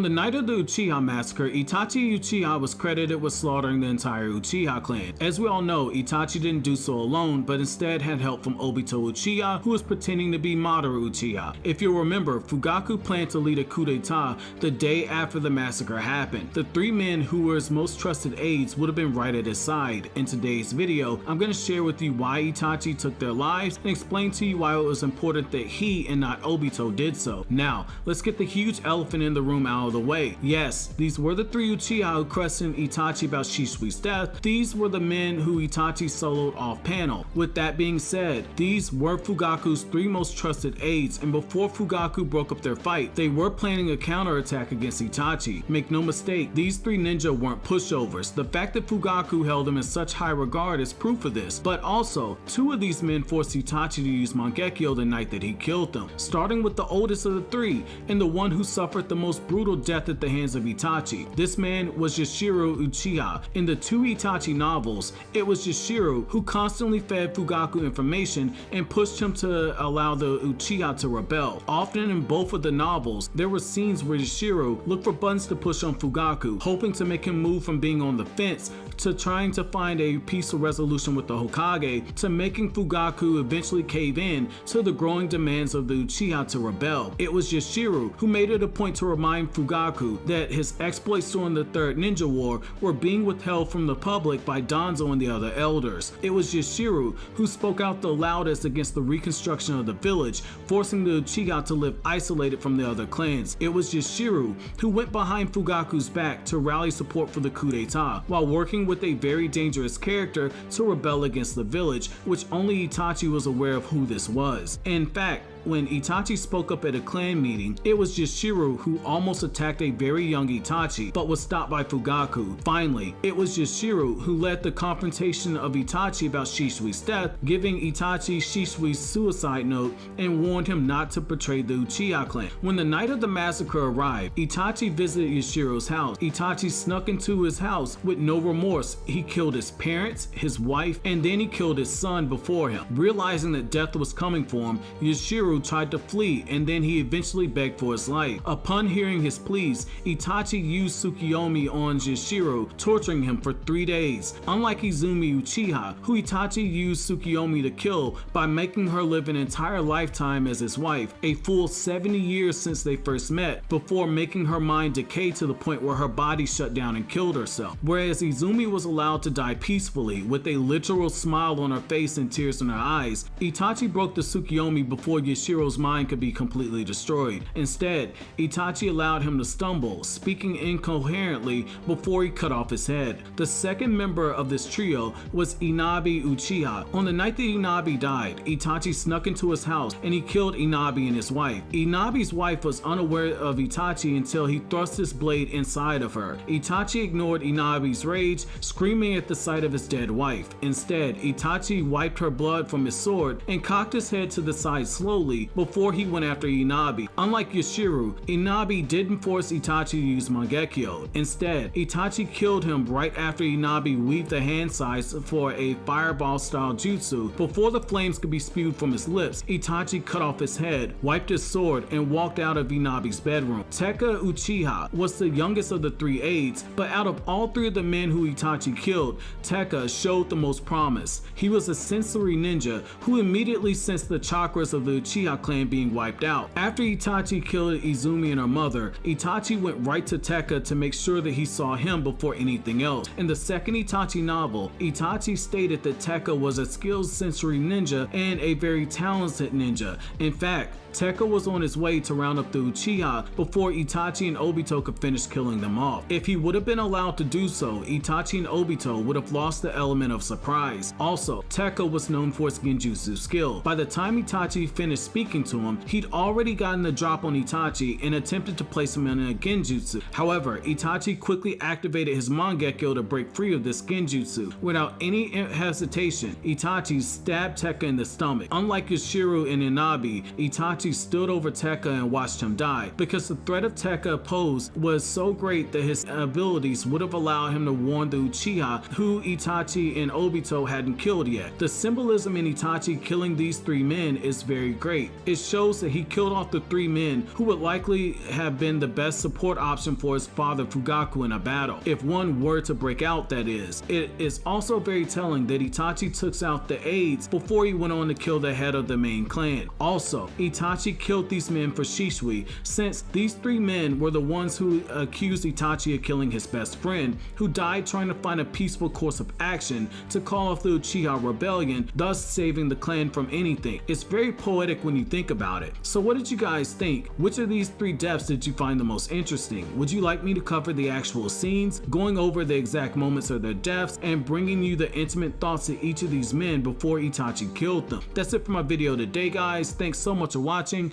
On the night of the Uchiha Massacre, Itachi Uchiha was credited with slaughtering the entire Uchiha clan. As we all know, Itachi didn't do so alone, but instead had help from Obito Uchiha, who was pretending to be Madara Uchiha. If you'll remember, Fugaku planned to lead a coup d'etat the day after the massacre happened. The three men who were his most trusted aides would have been right at his side. In today's video, I'm going to share with you why Itachi took their lives and explain to you why it was important that he and not Obito did so. Now, let's get the huge elephant in the room out of the way. Yes, these were the three Uchiha who questioned Itachi about Shisui's death. These were the men who Itachi soloed off panel. With that being said, these were Fugaku's three most trusted aides, and before Fugaku broke up their fight, they were planning a counterattack against Itachi. Make no mistake, these three ninja weren't pushovers. The fact that Fugaku held them in such high regard is proof of this, but also, two of these men forced Itachi to use Mangekyo the night that he killed them, starting with the oldest of the three, and the one who suffered the most brutal death at the hands of Itachi. This man was Yashiro Uchiha. In the two Itachi novels, it was Yashiro who constantly fed Fugaku information and pushed him to allow the Uchiha to rebel. Often in both of the novels, there were scenes where Yashiro looked for buttons to push on Fugaku, hoping to make him move from being on the fence to trying to find a peaceful resolution with the Hokage, to making Fugaku eventually cave in to the growing demands of the Uchiha to rebel. It was Yashiro who made it a point to remind Fugaku that his exploits during the Third Ninja War were being withheld from the public by Danzo and the other elders. It was Yashiro who spoke out the loudest against the reconstruction of the village, forcing the Uchiha to live isolated from the other clans. It was Yashiro who went behind Fugaku's back to rally support for the coup d'etat, while working with a very dangerous character to rebel against the village, which only Itachi was aware of who this was. In fact, when Itachi spoke up at a clan meeting, it was Yashiro who almost attacked a very young Itachi, but was stopped by Fugaku. Finally, it was Yashiro who led the confrontation of Itachi about Shisui's death, giving Itachi Shisui's suicide note and warned him not to betray the Uchiha clan. When the night of the massacre arrived, Itachi visited Yashiro's house. Itachi snuck into his house with no remorse. He killed his parents, his wife, and then he killed his son before him. Realizing that death was coming for him, Yashiro tried to flee, and then he eventually begged for his life. Upon hearing his pleas, Itachi used Tsukuyomi on Yashiro, torturing him for 3 days. Unlike Izumi Uchiha, who Itachi used Tsukuyomi to kill by making her live an entire lifetime as his wife, a full 70 years since they first met, before making her mind decay to the point where her body shut down and killed herself. Whereas Izumi was allowed to die peacefully, with a literal smile on her face and tears in her eyes, Itachi broke the Tsukuyomi before Yashiro's mind could be completely destroyed. Instead, Itachi allowed him to stumble, speaking incoherently before he cut off his head. The second member of this trio was Inabi Uchiha. On the night that Inabi died, Itachi snuck into his house and he killed Inabi and his wife. Inabi's wife was unaware of Itachi until he thrust his blade inside of her. Itachi ignored Inabi's rage, screaming at the sight of his dead wife. Instead, Itachi wiped her blood from his sword and cocked his head to the side slowly before he went after Inabi. Unlike Yashiro, Inabi didn't force Itachi to use Mangekyo. Instead, Itachi killed him right after Inabi weaved the hand size for a fireball style jutsu. Before the flames could be spewed from his lips, Itachi cut off his head, wiped his sword, and walked out of Inabi's bedroom. Tekka Uchiha was the youngest of the three aides, but out of all three of the men who Itachi killed, Tekka showed the most promise. He was a sensory ninja who immediately sensed the chakras of the Uchiha clan being wiped out. After Itachi killed Izumi and her mother, Itachi went right to Tekka to make sure that he saw him before anything else. In the second Itachi novel, Itachi stated that Tekka was a skilled sensory ninja and a very talented ninja. In fact, Tekka was on his way to round up the Uchiha before Itachi and Obito could finish killing them off. If he would have been allowed to do so, Itachi and Obito would have lost the element of surprise. Also, Tekka was known for his genjutsu skill. By the time Itachi finished speaking to him, he'd already gotten the drop on Itachi and attempted to place him in a genjutsu. However, Itachi quickly activated his Mangekyo to break free of this genjutsu. Without any hesitation, Itachi stabbed Tekka in the stomach. Unlike Yashiro and Inabi, Itachi Itachi stood over Tekka and watched him die, because the threat of Tekka posed was so great that his abilities would have allowed him to warn the Uchiha who Itachi and Obito hadn't killed yet. The symbolism in Itachi killing these three men is very great. It shows that he killed off the three men who would likely have been the best support option for his father Fugaku in a battle, if one were to break out, that is. It is also very telling that Itachi took out the aides before he went on to kill the head of the main clan. Also, Itachi killed these men for Shisui, since these three men were the ones who accused Itachi of killing his best friend, who died trying to find a peaceful course of action to call off the Uchiha rebellion, thus saving the clan from anything. It's very poetic when you think about it. So what did you guys think? Which of these three deaths did you find the most interesting? Would you like me to cover the actual scenes, going over the exact moments of their deaths, and bringing you the intimate thoughts of each of these men before Itachi killed them? That's it for my video today, guys. Thanks so much for watching.